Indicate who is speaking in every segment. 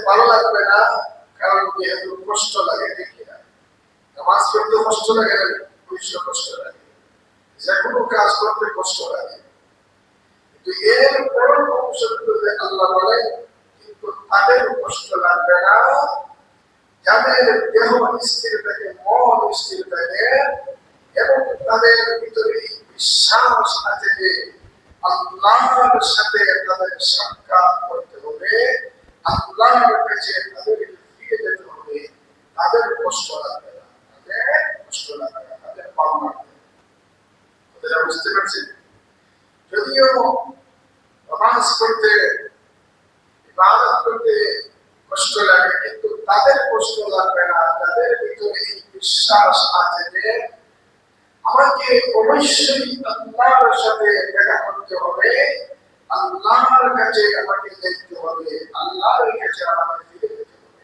Speaker 1: ভালো লাগবে না, কারণ যেহেতু কষ্ট লাগে, ঠিক কিনা? নামাজ পড়তে কষ্ট লাগে না, ভীষণ কষ্ট লাগে, যে কোনো কাজ করতে কষ্ট লাগে। কিন্তু এর পরও ভবিষ্যতে আল্লাহ বলে কিন্তু তাদের কষ্ট লাগবে না যাদের দেহ স্থির থাকে, মন স্থির থাকে এবং তাদের ভিতরে এই বিশ্বাস আছে যে আল্লাহর সাথে তাদের সাক্ষাৎ করতে হবে, আল্লাহর কাছে তাদের ফিরে যেতে হবে। তাদের কষ্ট লাগবে না, তাদের কষ্ট লাগবে না, তাদের পাওয়া লাগবে। কথাটা বুঝতে পারছেন? যদিও নামাজ পড়তে, ইবাদত করতে কষ্ট লাগে, কিন্তু তাদের কষ্ট লাগবে না যাদের ভিতরে এই বিশ্বাস আছে যে আমাকে অবশ্যই আল্লাহর সাথে দেখা করতে হবে, আল্লাহর কাছে আমাকে যেতে হবে, আল্লাহর কাছে আমাকে ফিরে যেতে হবে।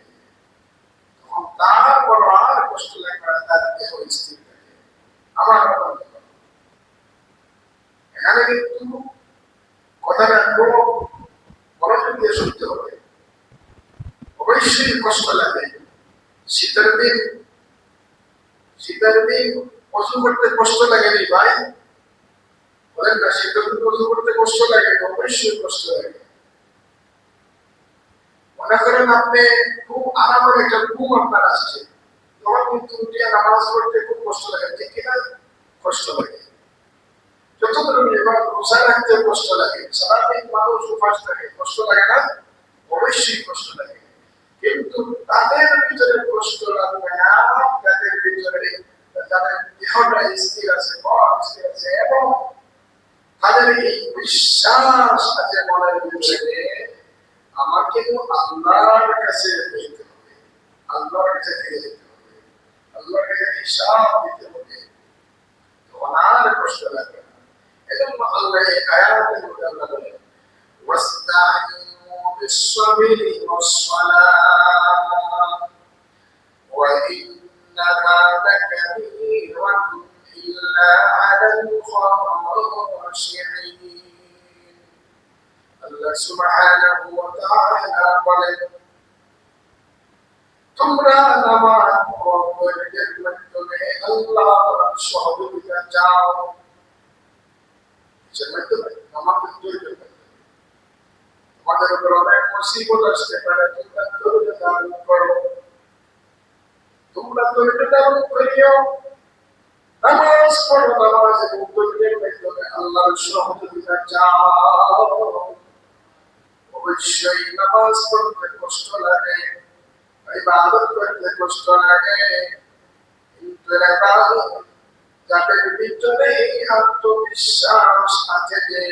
Speaker 1: তখন তার বড় আর কষ্ট লাগবে না, তার দেহ স্থির থাকে। আমার এখানে কিন্তু কথাটা খুব মনোযোগ দিয়ে শুনতে হবে। অবশ্যই কষ্ট লাগে। শীতের দিন অজু করতে কষ্ট লাগেনি ভাই? বলেন না, শীতের দিন অজু করতে কষ্ট লাগে? অবশ্যই কষ্ট লাগে। মনে করেন আপনি খুব আরামের একটা ঘুম আপনার আসছে, তখন কিন্তু উঠিয়ে নামাজ পড়তে খুব কষ্ট লাগে, ঠিক কিনা? কষ্ট লাগে। যতক্ষণ এবার রোজা রাখতে কষ্ট লাগে, সারাদিন মানুষ উপাস থাকে, কষ্ট লাগে না? অবশ্যই কষ্ট লাগে। কিন্তু তাদের ভিতরে কষ্ট লাগবে না যাদের ভিতরে তাদের দেহটা স্থির আছে, মন স্থির আছে এবং তাদের এই বিশ্বাস আছে মনের ভিতরে আমাকে আল্লাহর কাছে যেতে হবে, আল্লাহর কাছে ফিরে যেতে হবে, আল্লাহর কাছে হিসাব দিতে হবে। তখন আর কষ্ট লাগবে না। এজন্য আল্লাহ এই আয়াতের মধ্যে আল্লাহ বলেন واستعينوا بالصبر والصلاة وإنها لكبيرة إلا على الخاشعين। আল্লাহ সুবহানাহু ওয়া তাআলা বলেন তোমরা নামাজ পড়তে মাধ্যমে আল্লাহর সহযোগিতা চাও। নামাজ পড়তে তোমাদের উপর অনেক মুসিবত আসতে পারে, তোমরা ধৈর্য ধারণ করো, তোমরা ধৈর্য ধারণ করিও, নামাজ পড়ো, নামাজ এবং ধৈর্যের মাধ্যমে আল্লাহর সহযোগিতা চাও। অবশ্যই নামাজ পড়তে কষ্ট লাগে, ইবাদত করতে কষ্ট লাগে, কিন্তু যাদের ভিতরে এই আত্মবিশ্বাস আছে যে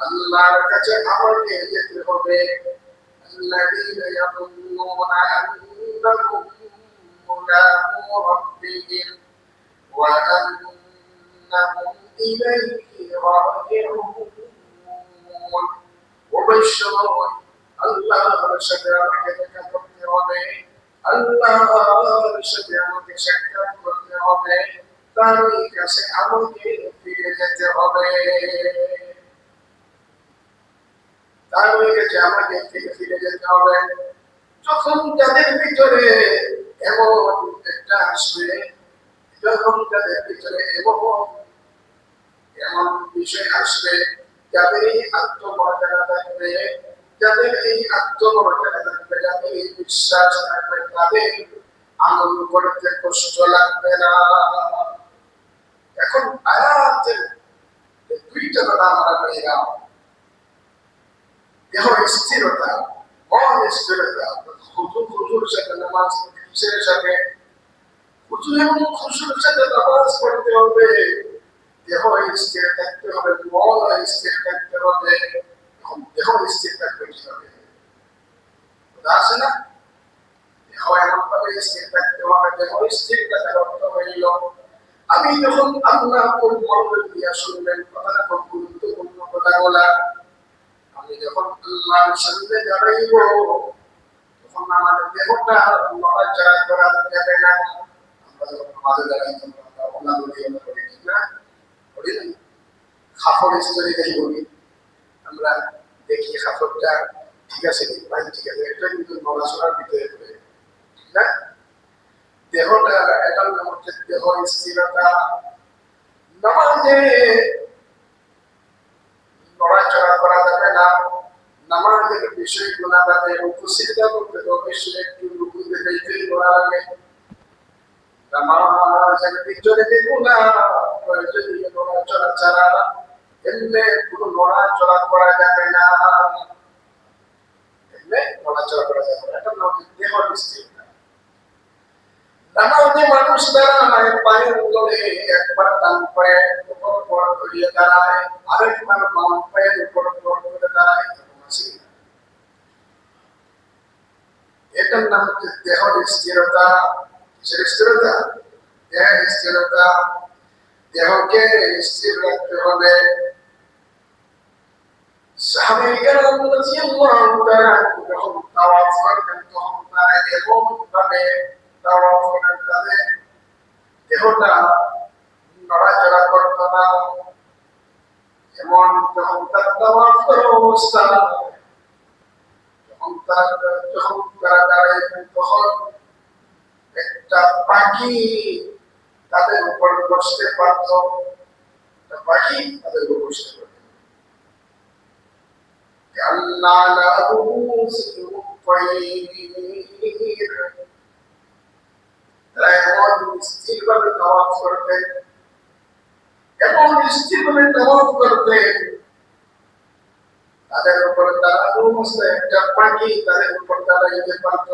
Speaker 1: আল্লাহর কাছে আমাকে যেতে হবে, আল্লাযীনা ইয়াযুন্নুনা আন্নাহুম মুলাকু রাব্বিহিম ওয়া আন্নাহুম ইলাইহি রাজিউন। অবশ্যই আল্লাহর সাথে আমাকে দেখা করতে হবে, আল্লাহর সাথে আমাকে সাক্ষাৎ করতে হবে, তার কাছে আমাকে ফিরে যেতে হবে, তার কাছে আমাকে ফিরে যেতে হবে। যখন তাদের ভিতরে এমন একটা আসবে, যখন তাদের ভিতরে এমন বিষয় আসবে, যাদের এই আত্মমর্যাদা থাকবে, যাদের এই আত্মমর্যাদা থাকবে, যাদের এই বিশ্বাস থাকবে, তাদের আনন্দ করতে কষ্ট লাগবে না। এখন আয়াতের দুইটা কথা আমরা পেলাম, দেহ স্থিরতা, মন স্থিরতা, হুজুর সাথে নামাজ, কিসের সাথে? হুজুর এবং খুশুর সাথে নামাজ পড়তে হবে, দেহ স্থির থাকতে হবে, মন স্থির থাকতে হবে। দেহ স্থির থাকবে কিভাবে? আছে না, দেহ এমন ভাবে স্থির থাকতে হবে, দেহ স্থির থাকার অর্থ হইল আমি যখন আল্লাহ কোন মনোযোগ দিয়া শুনবেন, কথাটা খুব গুরুত্বপূর্ণ কথা বলা, আমি যখন আল্লাহর সামনে দাঁড়াইব তখন আমাদের দেহটা নড়াচড়া করা যাবে না। আমরা যখন মাঝে দাঁড়াই তখন আমরা অনাগুলি করি, ঠিক না? করি না? খাফর স্তরে যাই বলি, আমরা দেখি খাফরটা ঠিক আছে ভাই, ঠিক আছে, এটা কিন্তু নড়াচড়ার ভিতরে পড়ে, ঠিক না? দেহটা, এটার নাম হচ্ছে দেহ স্থিরতা। নামাজে নড়াচড়া করা যাবে না। নামাজের বিষয়গুলো তাদের উপস্থিত করতে অবশ্যই একটু রুকু দেখেই করা লাগে। নামাজের ভিতরে যেগুলা প্রয়োজনীয় নড়াচড়া ছাড়া এমনি কোনো নড়াচড়া করা যাবে না, এমনি নড়াচড়া করা যাবে না। এটা নাম হচ্ছে দেহ স্থিরতা। নামাজে মানুষ দাঁড়ায়, পায়ের তলে একবার ডান পায়ে উপর উপর করিয়ে দাঁড়ায়, আরেকবার বাম পায়ের উপর উপর করে দাঁড়ায়। এটার নাম হচ্ছে দেহ স্থিরতা। কিসের স্থিরতা? দেহ স্থিরতা। দেহকে স্থির রাখতে হবে। সাহাবায়ে কেরাম রাদিয়াল্লাহু তাআলা যখন তাওয়াফ করতেন তখন তারা এমন ভাবে তাওয়াফ করেন, তাদের দেহটা নড়াচড়া করত না। যেমন যখন তার তাওয়াফ করা অবস্থা, যখন তারা দাঁড়াইতেন তখন একটা পাখি তাদের উপর বসতে পারত, একটা পাখি তাদের উপর বসতে পারত। আল্লাহ লাহু মুসলিমুন, তারা এমন স্থিরভাবে তাওয়াফ করতেন, এমন স্থিরভাবে তাওয়াফ করতেন, তাদের উপর দাঁড়ানো অবস্থায় একটা পাখি তাদের উপর দাঁড়াইতে পারত।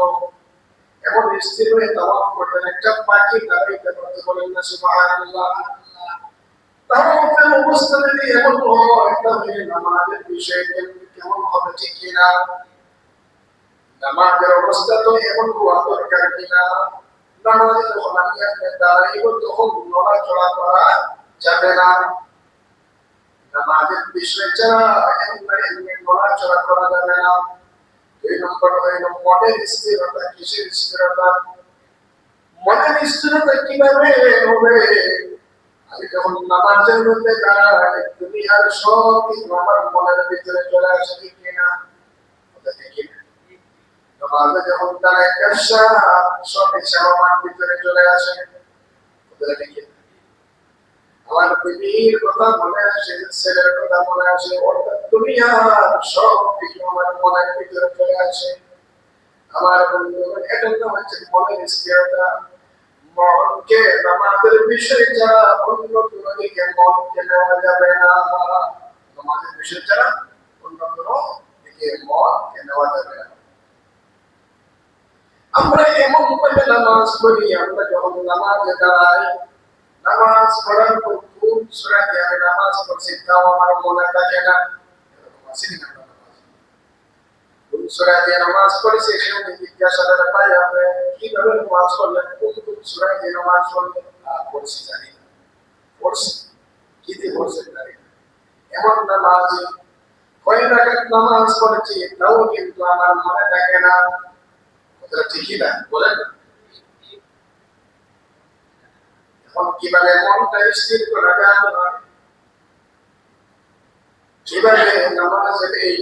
Speaker 1: এমন স্থির হয়ে তাওয়াফ করতেন, একটা পাখি দাঁড়াইতে পারত। বলেন না সুবহানাল্লাহ। তাওয়াফের অবস্থা যদি এমন হয় তাহলে নামাজের বিষয় কেমন হবে, ঠিক কিনা? নামাজের অবস্থা তো এমন হওয়া দরকার কিনা? নামাজে যখন আমি আপনি দাঁড়াইব তখন নড়াচড়া করা যাবে না। নামাজের বিষয় ছাড়া এমনি নড়াচড়া করা যাবে না। 2 নম্বর হইল মনের স্থিরতা। কিসের স্থিরতা? মনের স্থিরতা কিভাবে হবে? আমি যখন নামাজের মধ্যে দাঁড়াই, দুনিয়ার সব কিছু আমার মনের ভিতরে চলে আসে, ঠিক কিনা? নামাজে যখন দাঁড়াই ব্যবসা সব কিছু আমার ভিতরে চলে আসে, আমার বিবির কথা মনে আসে, ছেলের কথা মনে আসে, অর্থাৎ দুনিয়ার সব কিছু আমার মনের ভিতরে চলে আসে। আমার বন্ধুগণ, এটার নাম হচ্ছে মনের স্থিরতা। মনকে নামাজের বিষয় ছাড়া অন্য কোনো দিকে মনকে নেওয়া যাবে না। নামাজের বিষয় ছাড়া অন্য কোনো দিকে মনকে নেওয়া যাবে না। আমরা এমন ভাবে নামাজ পড়ি, আমরা যখন নামাজে দাঁড়াই, নামাজ পড়ার পর খুব সূরা দিয়ে আমি নামাজ পড়ছি তাও আমার মনে থাকে না, কোন সূরা দিয়ে নামাজ পড়ছি সেটা জিজ্ঞাসা করে পাই আপনি কিভাবে নামাজ পড়লেন, কোন সূরা দিয়ে নামাজ পড়লেন? পড়ছি জানি না, পড়ছি কি দিয়ে পড়ছেন জানি না। এমন নামাজ কয় রাকাত নামাজ পড়েছি তাও কিন্তু আমার মনে থাকে না। কথাটা ঠিকই না, বলেন? এখন কিভাবে মনটা স্থির করা যায়? কিভাবে নামাজের এই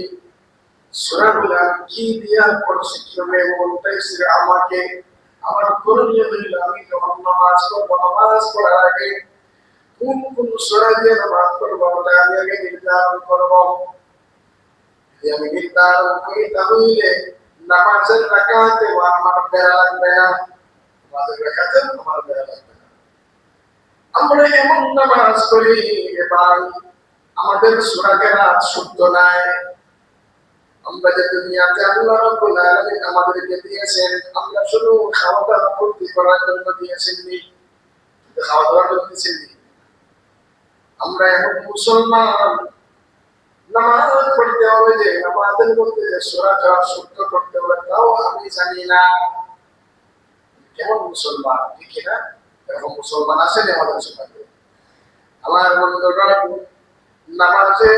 Speaker 1: সূরাগুলা কি দিয়া পড়ছি, কিভাবে মনটা স্থির? আমাকে আমার করণীয় হইল আমি যখন নামাজ পড়বো, নামাজ পড়ার আগে কোন কোন সূরা দিয়ে নামাজ পড়বো ওটা আমি আগে নির্ধারণ করবো। যদি আমি নির্ধারণ করি তাহলে নামাজের রাকাতে আমার বেড়া লাগবে না, নামাজের রাকাতে আমার বেড়া লাগবে না। আমরা এমন নামাজ পড়ি এবার আমাদের সূরা কেরাত শুদ্ধ নাই। আমরা যে দুনিয়াতে আল্লাহ রাব্বুল আলামিন আমাদেরকে দিয়েছেন, আমরা শুধু খাওয়া দাওয়া ফুর্তি করার জন্য দিয়েছেন নি, খাওয়া দাওয়ার জন্য দিয়েছেন নি। আমরা এখন মুসলমান, নামাজ পড়তে হবে, যে নামাজের মধ্যে যে সূরা কেরাত শুদ্ধ করতে হবে তাও আমি জানি না। কেমন মুসলমান, ঠিক না? এরকম মুসলমান আছে না আমাদের সমাজে? আমার বন্ধুগণ, নামাজে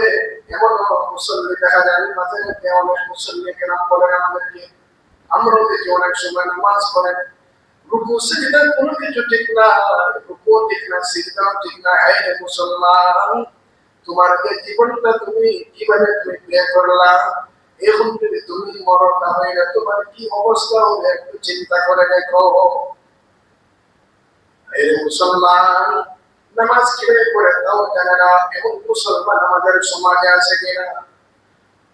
Speaker 1: এমন মুসল্লি দেখা যায়, মাঝে মধ্যে অনেক মুসল্লিকে নাম বলেন আমাদেরকে, আমরাও দেখি অনেক সময় নামাজ পড়েন, রুকু সিজদা কোনো কিছু ঠিক না, রুকু ঠিক না, সিজদাও ঠিক না। এই রে মুসলমান, তোমার এই জীবনটা তুমি কিভাবে তুমি ব্যয় করলা? এখন যদি তুমি মরণ না হয় না, তোমার কি অবস্থা হবে একটু চিন্তা করে দেখো। এই মুসলমান নামাজ কিভাবে পড়ে তাও জানে না, এবং মুসলমান আমাদের সমাজে আছে কিনা।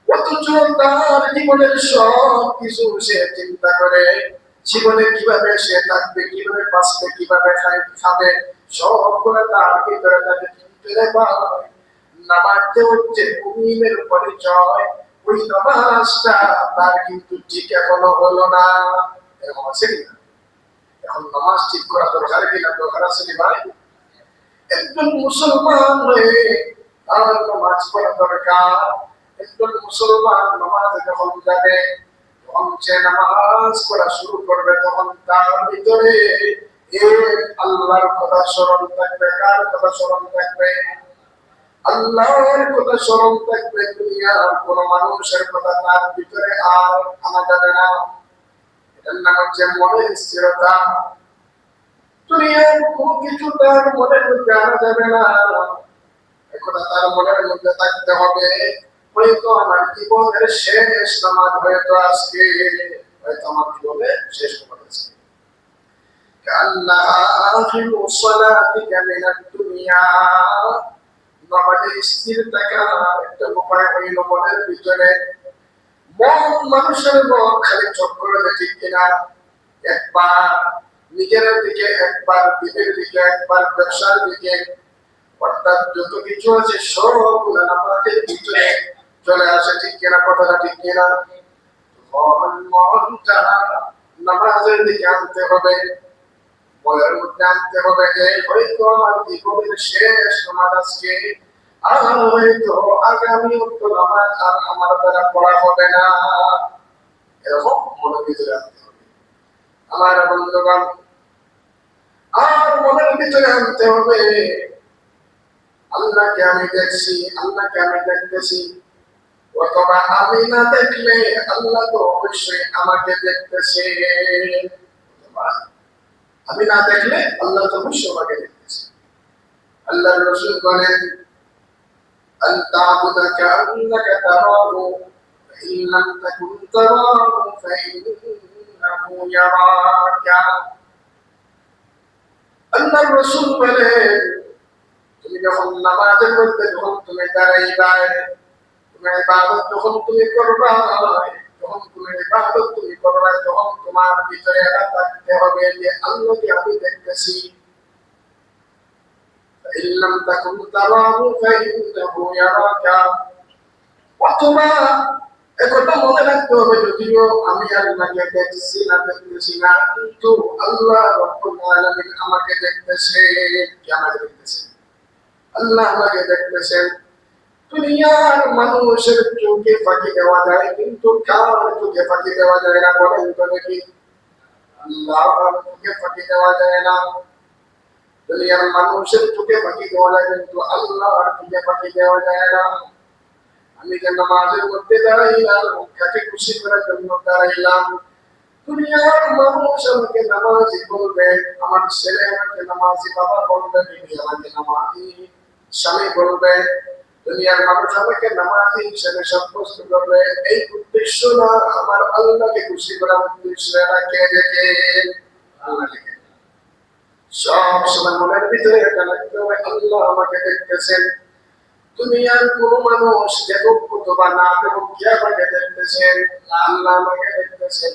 Speaker 1: অথচ তার জীবনের সব কিছু সে চিন্তা করে, জীবনে কিভাবে সে থাকবে, কিভাবে বাঁচবে, কিভাবে খাবে, সবগুলো তার ভিতরে তাকে চিন্তা পায়। নামাজ হচ্ছে মুমিনের পরিচয়, ওই নামাজটা তার কিন্তু ঠিক এখনো হলো না। এরকম আছে কিনা? এখন নামাজ ঠিক করা দরকার কিনা? দরকার আছে কি ভাই? একজন মুসলমান হয়ে তার নামাজ পড়া দরকার। একজন মুসলমান নামাজে যখন যাবে, যখন সে নামাজ পড়া শুরু করবে, তখন তার ভিতরে আল্লাহর কথা স্মরণ থাকবে। কার কথা স্মরণ থাকবে? আল্লাহর কথা স্মরণ থাকবে। দুনিয়ার কোন মানুষের কথা তার ভিতরে আর আনা যাবে না। এটার নাম হচ্ছে মনের স্থিরতা। দুনিয়ার কোন কিছু তার মনের মধ্যে আনা যাবে না। একথা তার মনের মধ্যে থাকতে হবে, হয়তো আমার জীবনের শেষ নামাজ, হয়তো আজকে, হয়তো আমার জীবনের শেষ নামাজ আজকে। কান্নাহা আখিরু সালাতিকা মিনাদ দুনিয়া। নামাজে স্থির থাকার একটা উপায় হইল মনের ভিতরে, মানুষের মন খালি চক্কর দেয়, ঠিক কিনা? একবার নিজের দিকে, একবার দিনের দিকে, একবার ব্যবসার দিকে, অর্থাৎ যত কিছু আছে সবগুলো নামাজের ভিতরে চলে আসে, ঠিক কিনা? কথাটা ঠিক কিনা? মনটা নামাজের দিকে আনতে হবে, মনের মধ্যে আনতে হবে যে হয়তো আমার জীবনের শেষ নামাজ আজকে, আর হয়তো আগামী নামাজ আর আমার দ্বারা পড়া হবে না। এরকম মনের ভিতরে আনতে হবে আমার বন্ধুগণ। আর মনের ভিতরে আনতে হবে আল্লাহকে আমি দেখছি, আল্লাহকে আমি দেখতেছি, অথবা আমি না দেখলে আল্লাহ তো অবশ্যই আমাকে দেখতেছে। আমি না দেখলে আল্লাহ তো অবশ্যই আমাকে দেখতেছে। আল্লাহর রাসূল বলেন, আন তা'বুদা কা'আন্নাকা তারাহু ফাইন লাম তাকুন তারাহু ফাইন্নাহু ইয়ারাকা। আল্লাহর রাসূল বলেন, তুমি যখন নামাজের মধ্যে যখন তুমি দাঁড়াইবা, তুমি ইবাদত যখন তুমি করবা, যখন তুমি ইবাদত তুমি করবা, তখন তোমার ভিতরে এটা থাকতে হবে যে আল্লাহকে আমি দেখতেছি। ফাইন লাম তাকুন তারাহু ফাইন্নাহু ইয়ারাকা। অথবা একথা মনে রাখতে হবে, যদিও আমি আল্লাহকে দেখছি না, দেখতেছি না, কিন্তু আল্লাহ রাব্বুল আলামিন আমাকে দেখতেছে। কে আমাকে দেখতেছে? আল্লাহ আমাকে দেখতেছেন। দুনিয়ার মানুষের চোখে ফাঁকি দেওয়া যায়, কিন্তু কার চোখে ফাঁকি দেওয়া যায় না? বলেন তো দেখি। আল্লাহর চোখে ফাঁকি দেওয়া যায় না। দুনিয়ার মানুষের চোখে ফাঁকি দেওয়া যায়, কিন্তু আল্লাহর চোখে ফাঁকি দেওয়া যায় না। আমি যে নামাজের মধ্যে দাঁড়াইলাম, কাকে খুশি করার জন্য দাঁড়াইলাম। দুনিয়ার মানুষ আমাকে নামাজি বলবে, আমার ছেলে আমাকে নামাজি বাবা বলবে, বিবি আমাকে নামাজি স্বামী বলবে, দুনিয়ার মানুষ আমাকে নামাজি হিসেবে সাব্যস্ত করবে। এই উদ্দেশ্য না, আমার আল্লাহকে খুশি করার উদ্দেশ্য। এরা কে দেখে? আল্লাহ দেখে। সব সময় মনের ভিতরে এটা রাখতে হবে, আল্লাহ আমাকে দেখতেছেন। দুনিয়ার কোন মানুষ দেখুক অথবা না দেখুক, কে আমাকে দেখতেছেন? আল্লাহ আমাকে দেখতেছেন।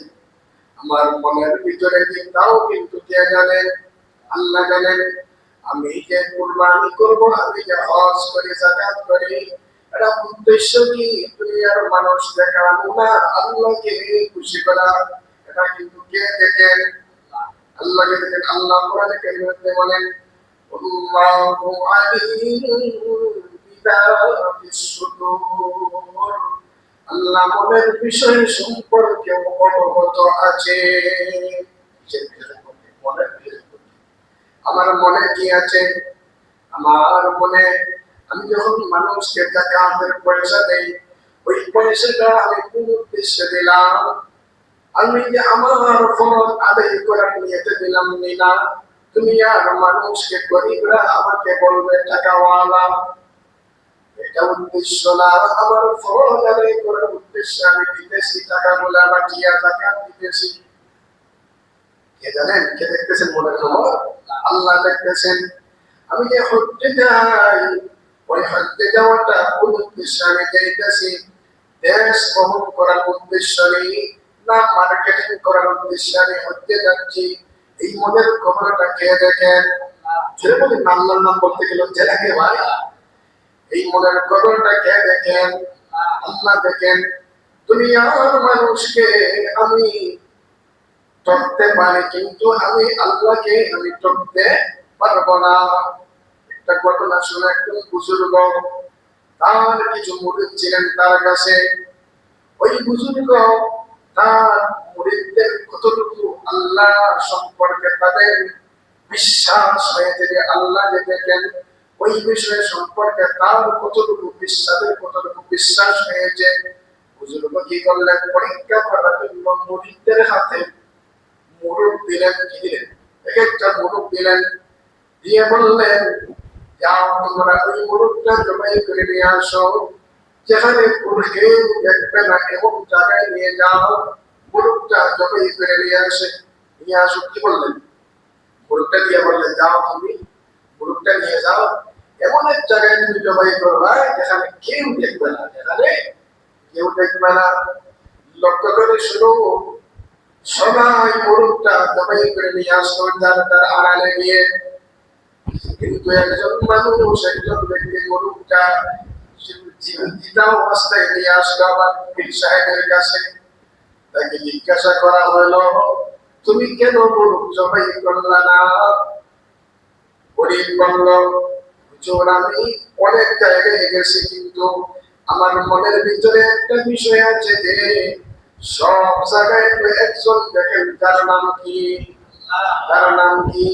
Speaker 1: আমার মনের ভিতরে চিন্তাও কিন্তু কে জানেন? আল্লাহ জানেন। আমি যে কুরবানি করব, আমি যে হজ করি, যাকাত করি, এটা উদ্দেশ্য কি? দুনিয়ার মানুষ দেখানো না, আল্লাহকে খুশি করা। এটা কিন্তু কে দেখেন? আল্লাহকে দেখেন। আল্লাহ কোরআনে কারিমে বলেন, আল্লাহু আলিমুন বিযাতিস সুদূর। আল্লাহ মনের বিষয় সম্পর্কে অবগত আছে। আমার মনে কি আছে? আমার মনে আমি যখন মানুষকে টাকা পয়সা দেই, ওই পয়সাটা আমি কোন উদ্দেশ্যে দিলাম? আমি যে আমার ফরজ আদায় করার নিয়তে দিলাম না। তুমি আর মানুষকে গরিবরা আমাকে বলবে টাকাওয়ালা, এটা উদ্দেশ্য না। আমার ফরজ আদায় করার উদ্দেশ্যে আমি দিতেছি টাকাগুলো, আবার টিয়া টাকা দিতেছি। কে জানেন? কে দেখতেছেন মনের খবর? আল্লাহ দেখতেছেন। আমি যে হজ্জে যাই, ওই হজ্জে যাওয়াটা কোন উদ্দেশ্যে আমি যাইতেছি? দেশ ভ্রমণ করার উদ্দেশ্য নেই, না মার্কেটিং করার উদ্দেশ্যে আমি হজ্জে যাচ্ছি। এই মনের খবরটা কে দেখেন? ছেলে বলে আল্লাহর নাম বলতে গেলে জেলাকে ভাই, এই মনের খবরটা কে দেখেন? আল্লাহ দেখেন। দুনিয়ার মানুষকে আমি টকতে পারি, কিন্তু আমি আল্লাহকে আমি টকতে পারবো না। একটা ঘটনা শুনে, একজন বুজুর্গ, তার কিছু মুরিদ ছিলেন তার কাছে। ওই বুজুর্গ তার মুরিদদের কতটুকু আল্লাহ সম্পর্কে তাদের বিশ্বাস হয়েছে, যে আল্লাহ যে দেখেন, ওই বিষয় সম্পর্কে তার কতটুকু বিশ্বাস হয়েছে। বুজুর্গ কি করলেন? পরীক্ষা করার জন্য মুরিদদের হাতে মুরুখ দিলেন। কি দিলেন? এক একটা মুরুখ দিলেন, দিয়ে বললেন, যাও তোমরা ওই মুরুখটা জবাই করে নিয়ে আসো, যেখানে কেউ দেখবে না এমন জায়গায় নিয়ে যাও, মুরুখটা জবাই করে নিয়ে আসো। কি বললেন? মুরুখটা দিয়ে বললেন, যাও তুমি মুরুখটা নিয়ে যাও, এমন এক জায়গায় তুমি জবাই করবা যেখানে কেউ দেখবে না, লক্ষ্য করে শুরু। সবাই মুরুখটা জবাই করে নিয়ে আসলো তার আড়ালে গিয়ে। কিন্তু একজন মানুষ, একজন ব্যক্তি মুরুখটা জীবিত অবস্থায় নিয়ে আসলো আবার পীর সাহেবের কাছে। তাকে জিজ্ঞাসা করা হলো, তুমি কেন মুরুখ জবাই করলা না? গরিব বলল, হুজুর আমি অনেক জায়গায় গেছি, কিন্তু আমার মনের ভিতরে একটা বিষয় আছে, যে সব জায়গায় তো একজন দেখেন, তার নাম কি? তার নাম কি?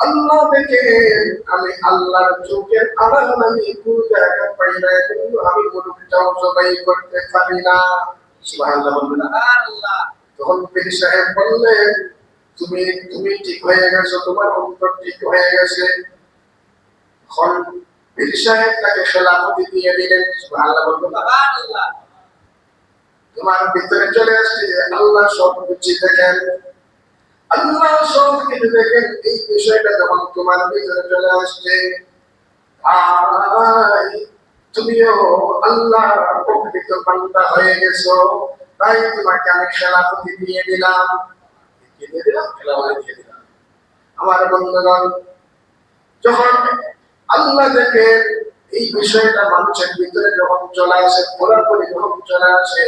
Speaker 1: আল্লাহ দেখেন। আমি আল্লাহর চোখের আড়াল আমি কোন জায়গা পাই না, কিন্তু আমি মুরুখটাও জবাই করতে পারি না। সুবহানাল্লাহ বলবেন না? তখন পীর সাহেব বললেন, তুমি তুমি ঠিক হয়ে গেছো, তোমার অন্তর ঠিক হয়ে গেছে। তখন পীর সাহেব তাকে খেলাফতি দিয়ে দিলেন। সুবহানাল্লাহ বলবেন না? তোমার ভিতরে চলে আসছে আল্লাহ সব কিছু দেখেন, আল্লাহ সব কিছু দেখেন। এই বিষয়টা যখন তোমার ভিতরে চলে আসছে, তুমিও আল্লাহ প্রকৃত বান্দা হয়ে গেছো, তাই তোমাকে আমি খেলাফতি দিয়ে দিলাম। খেলাফতি দিয়ে দিলাম। আমার বন্ধুগণ, যখন আল্লাহ দেখেন এই বিষয়টা মানুষের ভিতরে যখন চলে আসে, পুরোপুরি যখন চলে আসে,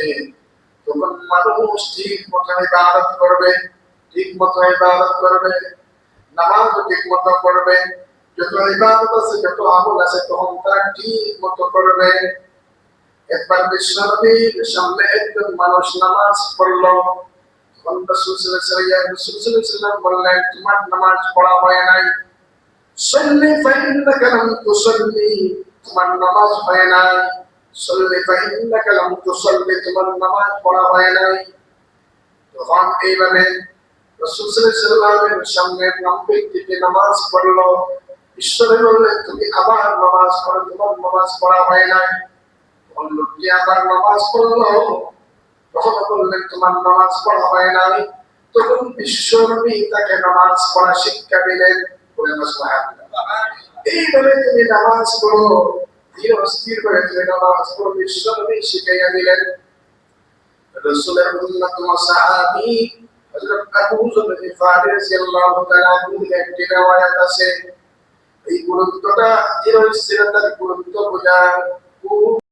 Speaker 1: তখন মানুষ ঠিক মতো ইবাদত করবে, ঠিক মতো ইবাদত করবে, নামাজ ঠিক মতো পড়বে, যত ইবাদত আছে, যত আমল আছে, তখন তারা ঠিক মতো করবে। একবার বিশ্বনবীর সামনে একজন মানুষ নামাজ পড়লো, তখন রাসূল সাল্লাল্লাহু আলাইহি ওয়াসাল্লাম বললেন, তোমার নামাজ পড়া হয় নাই। সল্লি ফাইন্নাকা লাম তুসাল্লি, তোমার নামাজ হয় নাই। সল্লি ফাইন্নাকা লাম তুসাল্লি, তোমার নামাজ পড়া হয় নাই। তখন এইভাবে রাসূল সাল্লাল্লাহু আলাইহি ওয়াসাল্লামের সামনে ব্যক্তিটি নামাজ পড়লো। ঈশ্বরে বললেন, তুমি আবার নামাজ পড়ো, তোমার নামাজ পড়া হয় নাই। তখন লোকটি আবার নামাজ পড়লো, তখন বললেন, তোমার নামাজ পড়া হয় নাই। তখন বিশ্বনবী তাকে নামাজ পড়া শিক্ষা দিলেন। এইভাবে তুমি নামাজ পড়ো, ধীর স্থির করে তুমি নামাজ পড়ো, বিশ্বনবী শিখাইয়া দিলেন। রাসূলের উম্মত ওয়া সাহাবী হযরত আবু যর গিফারী রাদিয়াল্লাহু তাআলা আনহু একটি riwayat আছে। এই গুরুত্বটা, ধীর স্থিরতার গুরুত্ব বোঝায়।